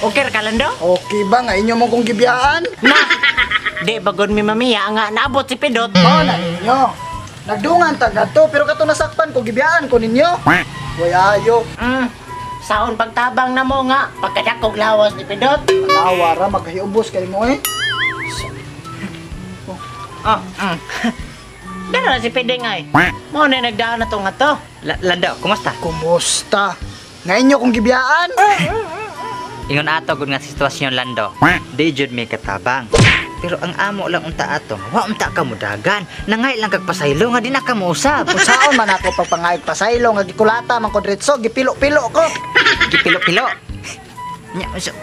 Okay ka, Lando? Okay ba nga inyo mo kong gibiyaan? Na! Di bagod mi mamiya nga naabot si Pidot. Na ninyo. Nagdungan taga to pero kato nasakpan ko gibiyaan ko ninyo. Wayayo. Saon pagtabang na mo nga pagkadakog lawas ni Pidot. Nawara magkahiubos kay mo eh. Dara na si Pideng ay. Mo na nagdaan na to nga to. Lando, kumusta? Kumusta? Nga inyo kong gibiyaan? Ingon ato gud nga sitwasyon, Lando. Di jud may katabang. Pero ang amo lang unta ato, wa unta ka mudagan. Nangay lang kag pasaylo nga di na ka mousab. Kung saon man ako pagpangayag pasaylo nga gikulata man ko diretso gipilo-pilo ko. Gipilo-pilo.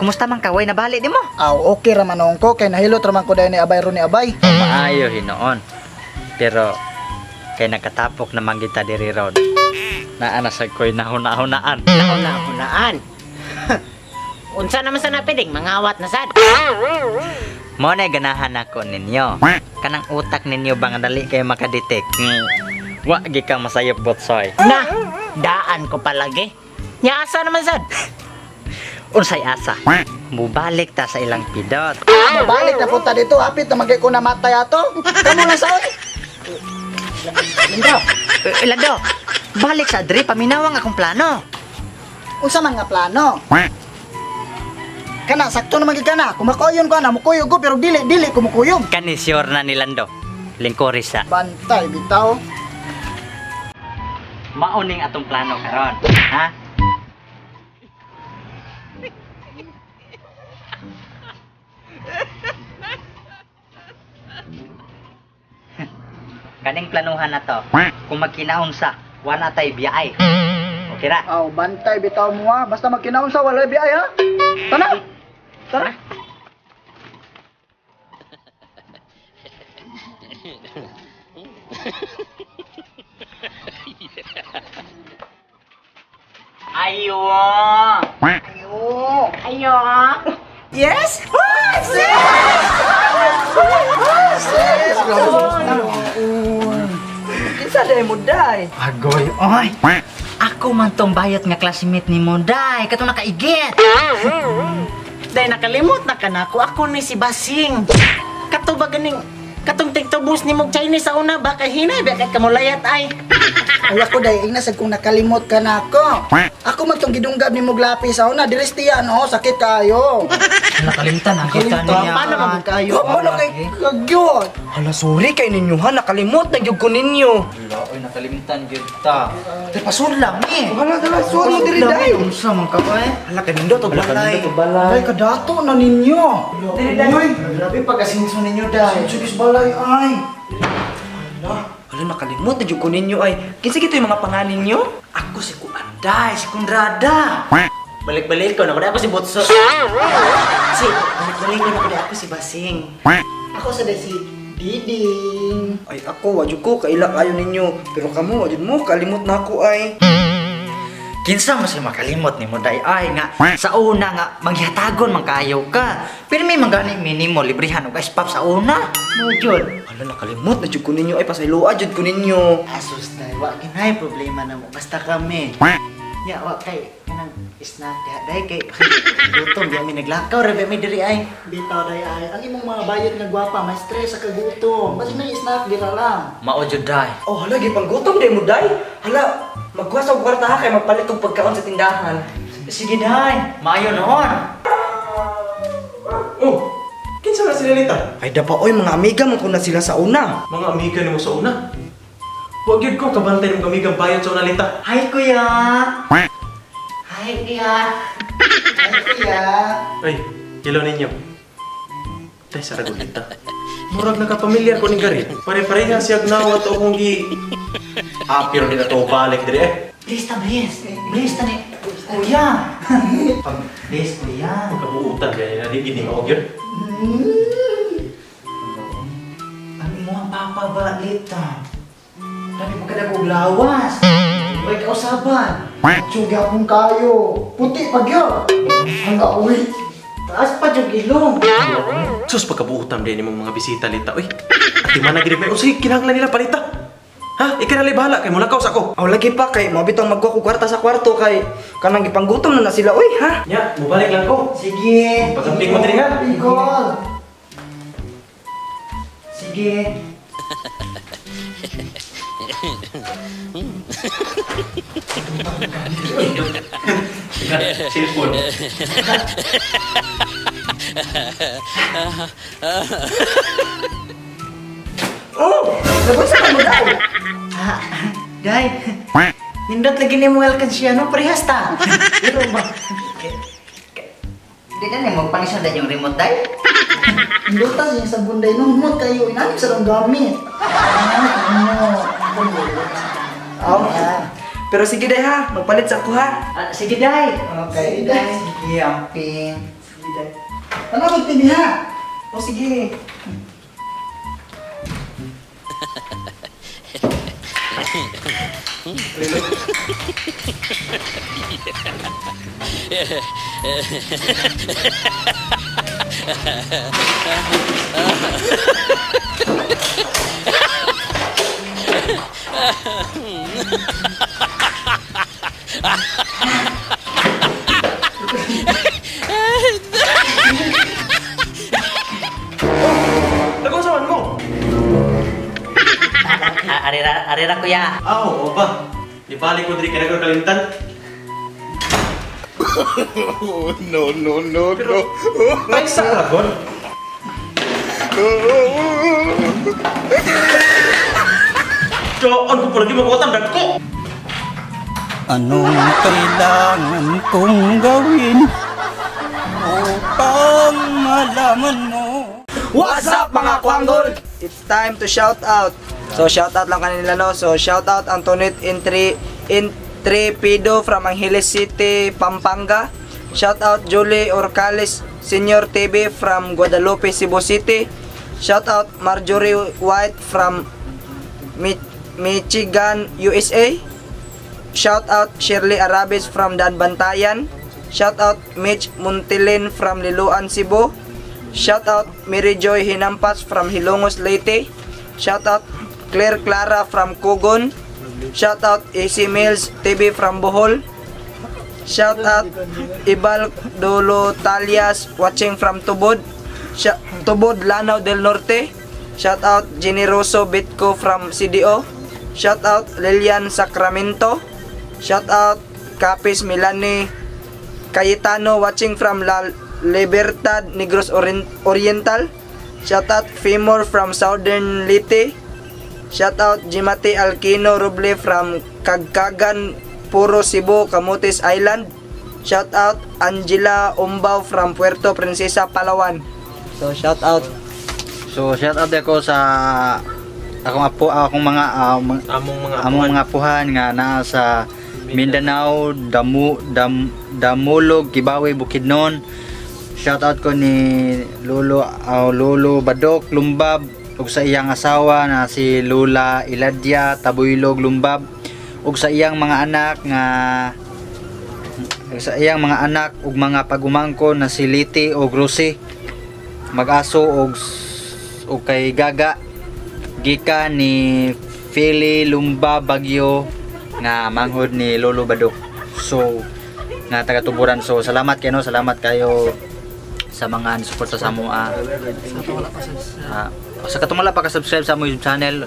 Kumusta man ka? Way nabali di mo? Aw, okay ra man ko kay nahilot ra man ko dayon ni Abay ron ni Abay. Maayo hinoon. Pero kay nakatapok na manggita diri ron. Naa sa koy nahuna-hunaan. Nahuna-hunaan. Unsa naman sa napiding mangawat na sad. Mo na ganahan ako ninyo. Kanang utak ninyo ba nga dali kayo makadetect? Wa gi kang masayop botsoy. Na, daan ko palagi. Nya asa naman sad. Unsay asa? Mubalik ta sa ilang Pidot. Mabalik na punta dito, hapit na magay ko namatay ato. Kamu lang saon? Lando. Lando, balik sa adri paminawang akong plano. Unsa man nga plano? Kana sakto naman gid kana. Kumakoyon ko na mukuyog ko pero dili kumukuyog. Kani sure na ni Lando. Lingkori sa. Bantay bitaw. Mauning atong plano karon, ha? Kaning planuhan na to. Kung magkinaon sa, wala tay biyay. Okay ra? Aw, bantay bitaw mo ha. Basta magkinaon sa wala biyay ha. Tara. Tara. Ayo. Ayo. Ayo. Yes? Sis! Sis! Kinsa day mo day? Agoy, oy. Ako man tong bayat nga classmate ni mo day, kato nakaigit. Day nakalimot na kanako ako ni si Basing. Kato ba ganing katong tiktubos ni mog Chinese sa una baka hinay baka kamulayat ay. Ay ako day, inasad kung nakalimot ka na ako. Ako man tong gidunggab ni Muglapi sa una, diristiyan ho, sakit kayo. Nakalimutan ang kita niya. Paano man kayo? Ano kay kagyot? Hala, sorry kay ninyo ha. Nakalimot na gyud ko ninyo. Wala, oy nakalimutan gyud ta. Tay pasul lang eh. Hala, sorry diri day. Unsa man ka ba eh? Hala, kay nindo to balay. Ay, kadato na ninyo. Diri day. Uy, grabe pagasinso ninyo day. Sugis balay ay. Hala, nakalimot na gyud ko ninyo ay. Kinsa gito yung mga pangalan ninyo? Ako si Kuanday, si Kunrada. Balik-balik ko na ako si Botso. Balik-balik ko na ako si Basing. Ako sa day si Diding. Ay ako, wadyo ko, kaila kayo ninyo. Pero kamo, wadyo mo, kalimot na ako ay. Kinsa mo siya makalimot ni mo day ay nga sa una nga maghihatagon man kayo ka. Pero may magani minimo librihan og ice pop sa una. Mo jud. Hala, nakalimot na gyud ko ninyo ay pasayloa jud ko ninyo. Asus day, wa kinay problema na mo basta kami. Ya, wa kay kanang snack day kay gutom di mi naglakaw ra mi diri ay. Bitaw day ay. Ang imong mga bayot nga gwapa, may stress sa kagutom. Basta may snack dira lang. Mao jud day. Oh, hala, gipanggutom day mo day. Hala, magkuha sa kwarta ha kay magpalit og pagkaon sa tindahan. Sige day, maayo noon. Oh, kinsa na sila nita? Ay dapa oy, mga amiga man ko na sila sa una. Mga amiga ni mo sa una. Huwag yun ko kabantay ng amigang bayad sa una lita. Hi kuya. Hi kuya. Ay, kuya. Ay, hello ninyo. Tay, sa ragon lita. Murag nakapamilyar ko ni Gary. Pare-pareha siya gnawat o kung gi... pero di na to balik diri eh. Please ta, please. Please ta ni. Kuya. Please kuya. Kabuutan kaya na di gini maog yun. Ang mga papa ba lita? Kami magkadagog lawas. Huwag kausaban. Tsugi akong kayo. Puti pag yun. Hangga uwi. Taas pa yung ilong. Sus, pagkabuutam din yung mga bisita lita. Uy, di man nagirip na. O sige, kinahanglan nila palita. Ha? Ikanalay bahala kay mula kaos ako. Aw lagi pa kay mabitong magkuha ko kwarta sa kwarto kay kanang gipanggutom na sila oy ha. Ya, mubalik lang ko. Sige. Pagkamping mo din nga. Pigol. Sige. Cellphone. Oh! Nabasa ka mo daw. Day, nindot lagi ni mo alkansya, no? Parehas ta. Pero ba? Di na niya magpanisod yung remote day. Lutas yung sa bunday numot kayo. Inanip sa lang gamit. Aw. Pero sige day ha, magpalit sa ako ha. Sige, day. Okay, day. Sige, amping. Sige day. Ano magtindi ha? O sige. Nag-usawan mo. Arira kuya. Aw, o ba? Di balik ko diri kaya kalimtan. No. Pero, may sa ragon. Doon ko pala di mabuotan dagko. Anong kailangan kong gawin upang malaman mo? What's up mga kwanggol? It's time to shout out. So shout out lang kanila no. So shout out Antoinette Intrepido from Angeles City, Pampanga. Shout out Julie Orcales Senior TV from Guadalupe, Cebu City. Shout out Marjorie White from Michigan, USA. Shout out Shirley Arabes from Danbantayan. Shout out Mitch Muntilin from Liloan, Cebu. Shout out Mary Joy Hinampas from Hilongos, Leyte. Shout out Claire Clara from Kugon. Shout out AC Mills TV from Bohol. Shout out Ibal Dolo Talias watching from Tubod. Tubod, Lanao del Norte. Shout out Generoso Bitco from CDO. Shout out Lilian Sacramento. Shout out Capis Milani Cayetano watching from La Libertad, Negros Oriental. Shout out Femor from Southern Leyte. Shout out Jimate Alquino Roble from Kagkagan, Puro, Cebu, Camotes Island. Shout out Angela Umbao from Puerto Princesa, Palawan. So shout out. So, shout out ako sa akong mga among mga apuhan nga naa sa Mindanao, Damulog, Kibawe, Bukidnon. Shout out ko ni Lolo Badok Lumbab ug sa iyang asawa na si Lula Iladia Tabuylog Lumbab ug sa iyang mga anak ug mga pagumangko na si Liti ug Rosie mag-aso ug kay Gaga gikan ni Philly Lumbab Bagyo nga manghod ni Lolo Badok. So nga taga Tuburan. So salamat kayo sa mga suporta sa mo. Sa katong wala pa ka-subscribe sa mo YouTube channel,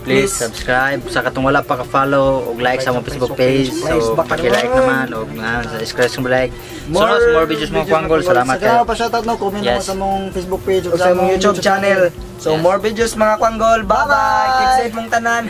please subscribe. Sa katong wala pa ka-follow ug like sa mo Facebook page, so paki-like naman ug sa scratch mo like. So more videos mo Kwanggol. Salamat kayo. Pa shoutout no, comment naman sa mong Facebook page O sa mong YouTube channel. So more videos mga Kwanggol. Bye bye. Keep safe mong tanan.